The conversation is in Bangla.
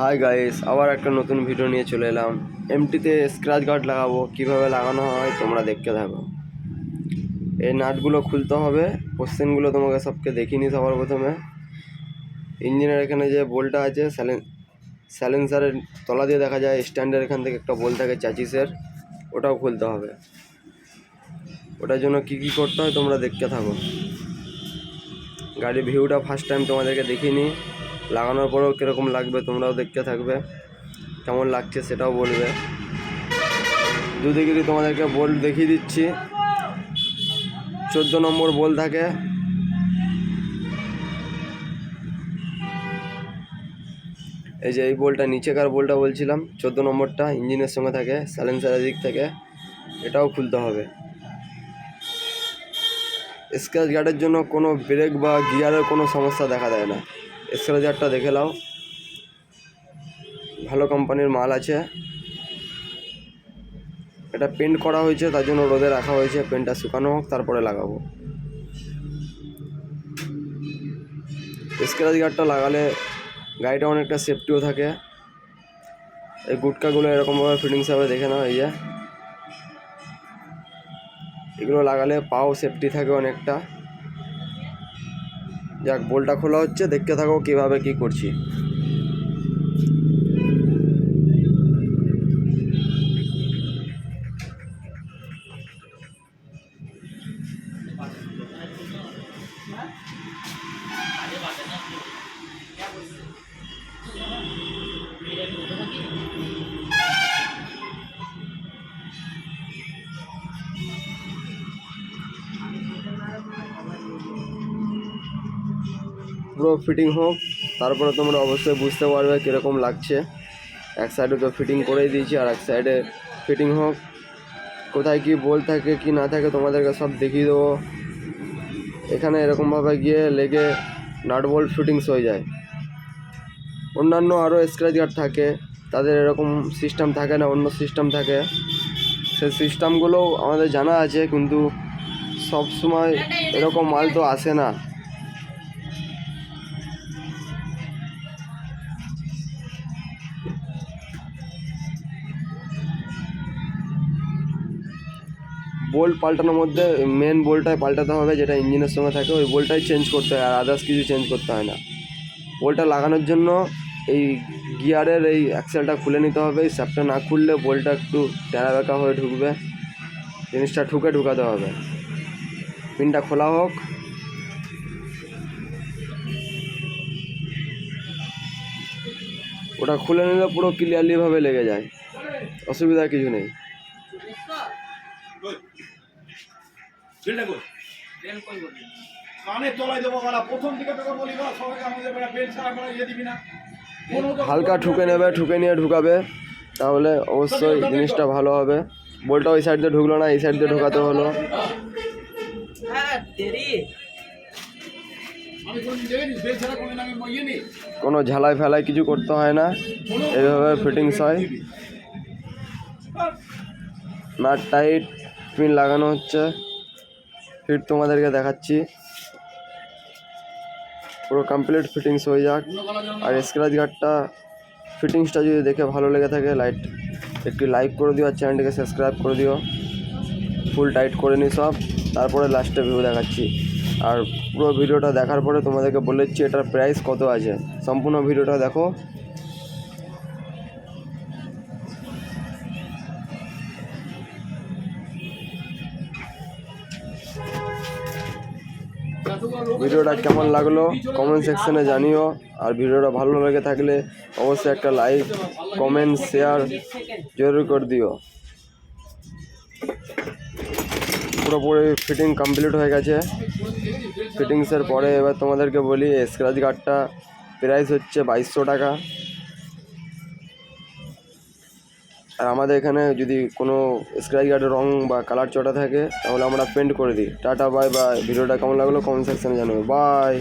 হাই গাইস, আবার একটা নতুন ভিডিও নিয়ে চলে এলাম। এমটিতে স্ক্র্যাচ গার্ড লাগাবো, কিভাবে লাগানো হয় তোমরা দেখতে থাকো। এই নাটগুলো খুলতে হবে, কোশ্চেনগুলো তোমাকে সবকে দেখিয়ে নিই। সবার প্রথমে ইঞ্জিনের এখানে যে বোল্টটা আছে, সাইলেন্সারের তলা দিয়ে দেখা যায় স্ট্যান্ডের এখান থেকে একটা বোল্ট থাকে চ্যাচিসের, ওটাও খুলতে হবে। ওটার জন্য কী কী করতে হয় তোমরা দেখতে থাকো। গাড়ির ভিউটা ফার্স্ট টাইম তোমাদেরকে দেখিয়ে নিই, লাগানোর পরেও কীরকম লাগবে তোমরাও দেখতে থাকবে, কেমন লাগছে সেটাও বলবে। দুদিকেরই তোমাদেরকে বোল্ট দেখিয়ে দিচ্ছি। 14 নম্বর বোল্ট থাকে, এই যে এই বোল্টটা, নিচেকার বোল্টটা বলছিলাম 14 নম্বরটা ইঞ্জিনের সঙ্গে থাকে, সাইলেন্সারের দিক থেকে, এটাও খুলতে হবে। স্ক্র্যাচ গার্ডের জন্য কোনো ব্রেক বা গিয়ারের কোনো সমস্যা দেখা দেয় না। স্ক্র্যাচ গার্ডটা দেখে নাও, ভালো কোম্পানির মাল আছে। এটা পেন্ট করা হয়েছে, তার জন্য রোদে রাখা হয়েছে, পেন্টটা শুকানো হোক তারপরে লাগাবো। স্ক্র্যাচ গার্ডটা লাগালে গাড়িটা অনেকটা সেফটিও থাকে। এই গুটকাগুলো এরকমভাবে ফিটিংস হবে, দেখে নাও। এই যে এগুলো লাগালে পাও সেফটি থাকে অনেকটা। যাক, বোল্টটা খোলা হচ্ছে, দেখতে থাকো কীভাবে কী করছি। পুরো ফিটিং হোক, তারপরে তোমরা অবশ্যই বুঝতে পারবে কীরকম লাগছে। এক সাইডে তো ফিটিং করেই দিয়েছি, আর এক সাইডে ফিটিং হোক। কোথায় কি বোল্ট থাকে কি না থাকে তোমাদেরকে সব দেখিয়ে দেবো। এখানে এরকমভাবে গিয়ে লেগে নাট বোল্ট ফিটিংস হয়ে যায়। অন্যান্য আরও স্ক্র্যাচ গার্ড থাকে, তাদের এরকম সিস্টেম থাকে না, অন্য সিস্টেম থাকে। সেই সিস্টেমগুলোও আমাদের জানা আছে, কিন্তু সব সময় এরকম মাল তো আসে না। বোল্ট পাল্টানোর মধ্যে মেন বোল্টটাই পাল্টাতে হবে, যেটা ইঞ্জিনের সঙ্গে থাকে, ওই বোল্টটাই চেঞ্জ করতে হয়, আর আদার্স কিছু চেঞ্জ করতে হয় না। বোল্টটা লাগানোর জন্য এই গিয়ারের এই অ্যাক্সেলটা খুলে নিতে হবে। এই স্যাপটা না খুললে বোল্টটা একটু টেরা বেঁকা হয়ে ঢুকবে, জিনিসটা ঢুকাতে হবে। পিনটা খোলা হোক। ওটা খুলে নিলে পুরো ক্লিয়ারলিভাবে লেগে যায়, অসুবিধা কিছু নেই। হালকা ঠুকে নেবে, ঠুকে নিয়ে ঢুকাবে, তাহলে অবশ্যই জিনিসটা ভালো হবে। বোল্টটা ওই সাইড দিয়ে ঢুকলো না, এই সাইড দিয়ে ঢুকাতে হলো। কোনো ঝালাই ফেলাই কিছু করতে হয় না, এইভাবে ফিটিংস হয়। নাট টাইট, পিন লাগানো হচ্ছে, ফিট তোমাদেরকে দেখাচ্ছি। পুরো কমপ্লিট ফিটিংস হয়ে যাক। আর স্ক্র্যাচ গার্ডটা ফিটিংসটা যদি দেখে ভালো লেগে থাকে, একটি লাইক করে দিও, আর চ্যানেলটিকে সাবস্ক্রাইব করে দিও। ফুল টাইট করে নিই সব, তারপরে লাস্টে ভিউ দেখাচ্ছি। আর পুরো ভিডিওটা দেখার পরে তোমাদেরকে বলে দিচ্ছি এটার প্রাইস কত আছে। সম্পূর্ণ ভিডিওটা দেখো। ভিডিওটা কেমন লাগলো কমেন্ট সেকশনে জানিও। আর ভিডিওটা ভালো লেগে থাকলে অবশ্যই একটা লাইক, কমেন্ট, শেয়ার জরুর করে দিও। পুরোপুরি ফিটিং কমপ্লিট হয়ে গেছে। ফিটিংসের পরে এবার তোমাদেরকে বলি, স্ক্র্যাচ গার্ডটা প্রাইস হচ্ছে 2200 টাকা। আর আমাদের এখানে যদি কোনো স্ক্র্যাচ গার্ডের রং বা কালার চটা থাকে, তাহলে আমরা পেন্ট করে দিই। Tata, bye bye. ভিডিওটা কেমন লাগলো কমেন্ট সেকশনে জানাবে। বাই।